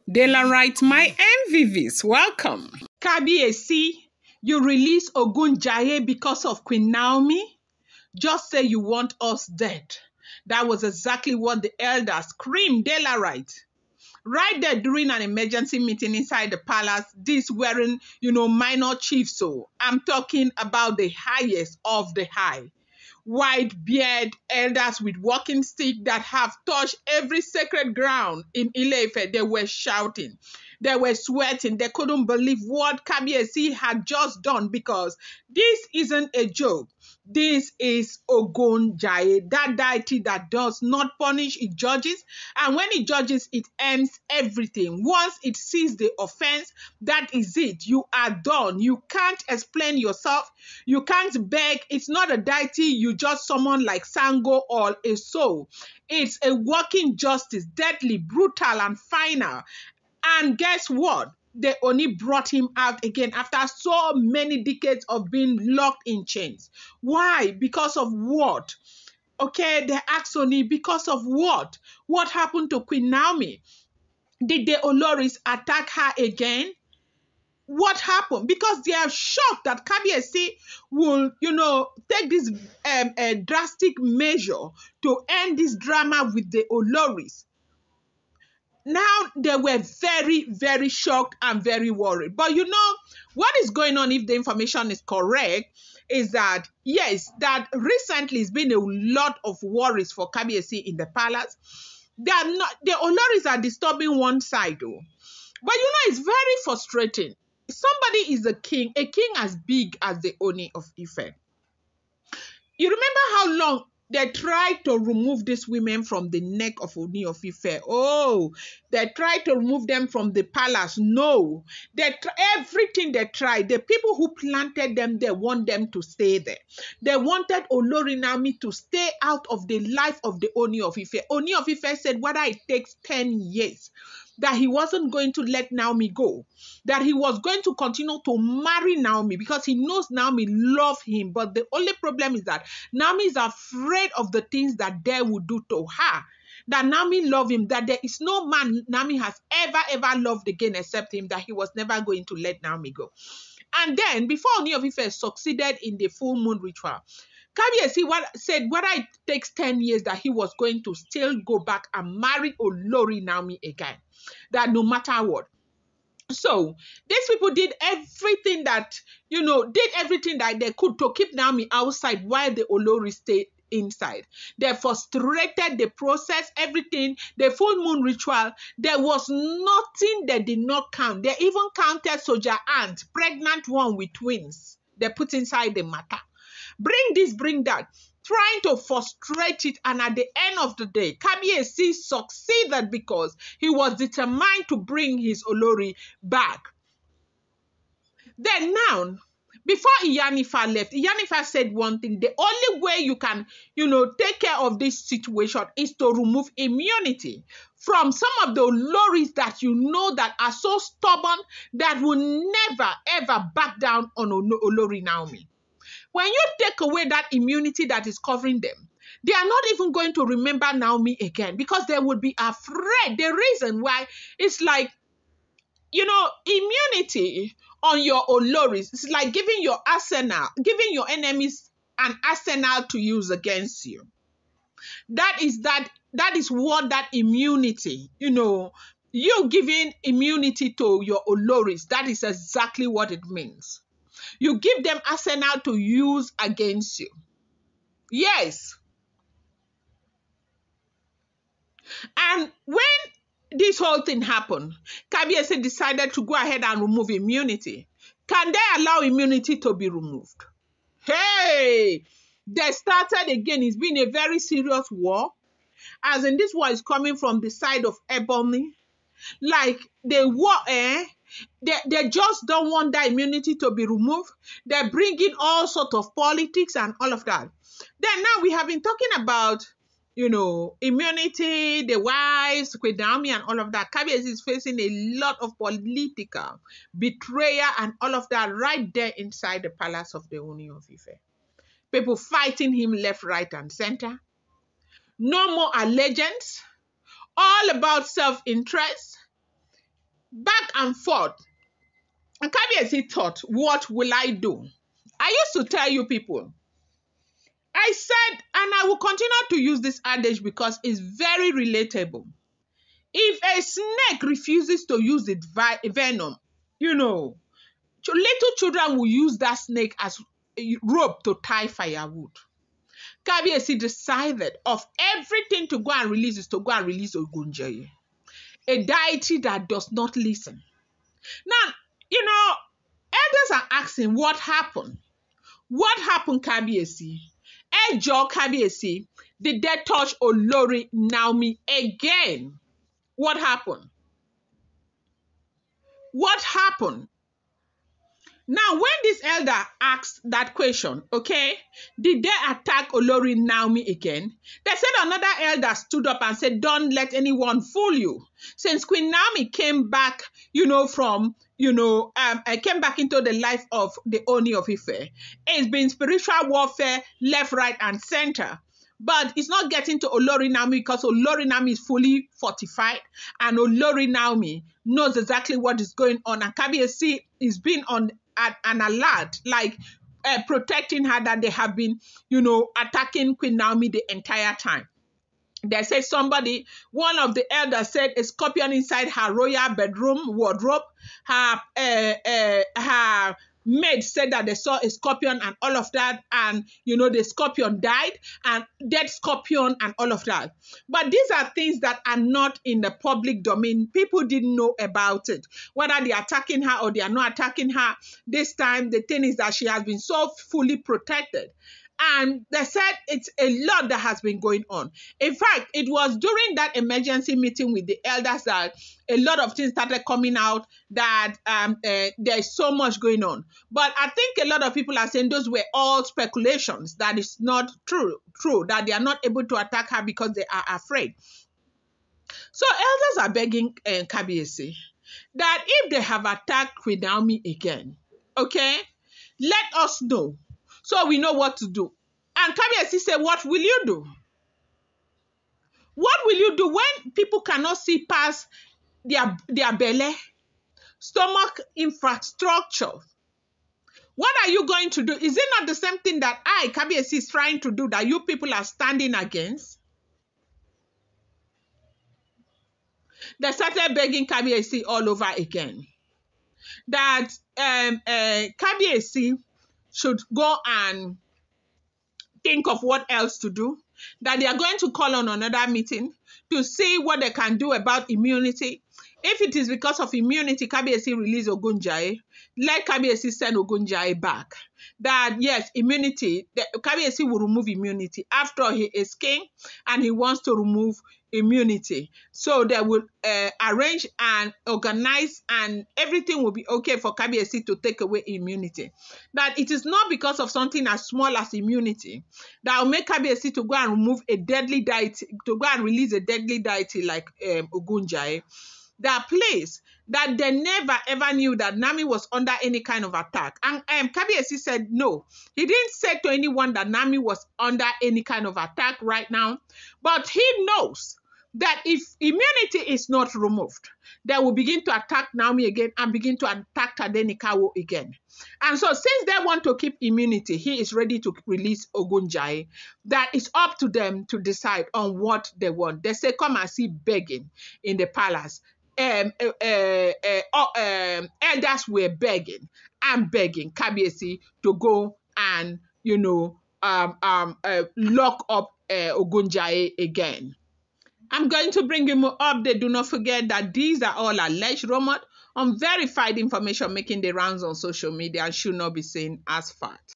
Daylight, my MVVs, welcome. Kábíyèsí, you release Ògúnjáyé because of Queen Naomi? Just say you want us dead. That was exactly what the elders screamed daylight. Right there during an emergency meeting inside the palace, this wearing, minor chiefs. So I'm talking about the highest of the high. White beard elders with walking stick that have touched every sacred ground in Ile-Ife. They were shouting. They were sweating. They couldn't believe what Kábíyèsí had just done because this isn't a joke. This is Ògúnjáyé, that deity that does not punish, it judges. And when it judges, it ends everything. Once it sees the offense, that is it. You are done. You can't explain yourself. You can't beg. It's not a deity you just summon like Sango or a soul. It's a working justice, deadly, brutal, and final. And guess what? Dead.Ooni brought him out again after so many decades of being locked in chains. Why? Because of what? Okay, they asked Oni, because of what? What happened to Queen Naomi? Did the Oloris attack her again? What happened? Because they are shocked that Kábíyèsí will, take this drastic measure to end this drama with the Oloris. Now they were very, very shocked and very worried. But what is going on, if the information is correct, is that, yes, that recently it's been a lot of worries for Kábíyèsí in the palace. They are not, the Oloris are disturbing one side, though. But it's very frustrating. Somebody is a king as big as the Oni of Ife. You remember how long they tried to remove these women from the neck of Oni of Ife? Oh, they tried to remove them from the palace. No, everything they tried. The people who planted them, they want them to stay there. They wanted Olori Naomi to stay out of the life of the Oni of Ife. Oni of Ife said whether it takes 10 years, that he wasn't going to let Naomi go, that he was going to continue to marry Naomi because he knows Naomi loves him. But the only problem is that Naomi is afraid of the things that they will do to her. That Naomi loves him, that there is no man Naomi has ever loved again except him, that he was never going to let Naomi go. And then, before Oni of Ife succeeded in the full moon ritual, Kábíyèsí said whether it takes 10 years, that he was going to still go back and marry Olori Naomi again. That no matter what. So these people did everything that, they could to keep Naomi outside while the Olori stayed inside. They frustrated the process, everything, the full moon ritual. There was nothing they did not count. They even counted soldier ant, pregnant one with twins. They put inside the matter. Bring this, bring that. Trying to frustrate it, and at the end of the day, Kábíyèsí succeeded because he was determined to bring his Olori back. Then now, before Iyanifa left, Iyanifa said one thing: the only way you can, take care of this situation is to remove immunity from some of the Oloris that that are so stubborn that will never ever back down on Olori Naomi. When you take away that immunity that is covering them, they are not even going to remember Naomi again because they would be afraid. The reason why it's like, immunity on your Oloris is like giving your enemies an arsenal to use against you. That is what that immunity, you giving immunity to your Oloris, that is exactly what it means. You give them arsenal to use against you. Yes. And when this whole thing happened, Kábíyèsí decided to go ahead and remove immunity. Can they allow immunity to be removed? Hey! They started again. It's been a very serious war. As in, this war is coming from the side of Ebony. Like the war, they just don't want that immunity to be removed. They're bringing all sorts of politics and all of that. Then now we have been talking about, immunity, the wives, Queen Naomi and all of that. Kábíyèsí is facing a lot of political betrayal and all of that right there inside the palace of the Oni of Ife. People fighting him left, right, and center. No more allegiance. All about self-interest. back and forth. And Kabiyesi thought, what will I do? I used to tell you people, I said, and I will continue to use this adage because it's very relatable. If a snake refuses to use its venom, little children will use that snake as a rope to tie firewood. Kabiyesi decided of everything to go and release is to go and release Ògúnjáyé, a deity that does not listen. Now, elders are asking what happened. What happened, Kabiyesi? Ẹ jọ̀ọ́, Kabiyesi, did they touch Olori Naomi again? What happened? What happened? Now, when this elder asked that question, okay, did they attack Olori Naomi again? They said another elder stood up and said, don't let anyone fool you. Since Queen Naomi came back, came back into the life of the Ooni of Ife, it's been spiritual warfare left, right, and center. But it's not getting to Olori Naomi because Olori Naomi is fully fortified and Olori Naomi knows exactly what is going on. And Kabiyesi is being on an alert, like protecting her, that they have been, attacking Queen Naomi the entire time. They said one of the elders said a scorpion inside her royal bedroom wardrobe. Her maid said that they saw a scorpion and all of that, and the scorpion died, and dead scorpion and all of that. But these are things that are not in the public domain. People didn't know about it, whether they are attacking her or they are not attacking her. This time, the thing is that she has been so fully protected. And they said it's a lot that has been going on. In fact, it was during that emergency meeting with the elders that a lot of things started coming out, that there's so much going on. But I think a lot of people are saying those were all speculations, that is not true, that they are not able to attack her because they are afraid. So elders are begging Kabiyesi that if they have attacked Queen Naomi again, okay, let us know, so we know what to do. And Kabiyesi said, what will you do? What will you do when people cannot see past their belly, stomach infrastructure? What are you going to do? Is it not the same thing that Kabiyesi, is trying to do, that you people are standing against? They started begging Kabiyesi all over again that Kabiyesi should go and think of what else to do, that they are going to call on another meeting to see what they can do about immunity. If it is because of immunity, Kabiyesi release Ògúnjáyé, let Kabiyesi send Ògúnjáyé back. That yes, immunity, Kabiyesi will remove immunity. After all, he is king and he wants to remove immunity. So they will arrange and organize, and everything will be okay for Kabiyesi to take away immunity. That it is not because of something as small as immunity that will make Kabiyesi to go and remove a deadly deity, to go and release a deadly deity like Ògúnjáyé. That place that they never ever knew that Naomi was under any kind of attack. And Kabiyesi said no. He didn't say to anyone that Naomi was under any kind of attack right now. But he knows that if immunity is not removed, they will begin to attack Naomi again and begin to attack Tadenikawo again. And so since they want to keep immunity, he is ready to release Ògúnjáyé. That is up to them to decide on what they want. They say, come and see begging in the palace. Elders were begging and begging Kabiyesi to go and lock up Ògúnjáyé again. I'm going to bring you more update. Do not forget that these are all alleged, rumored, unverified information making the rounds on social media and should not be seen as fact.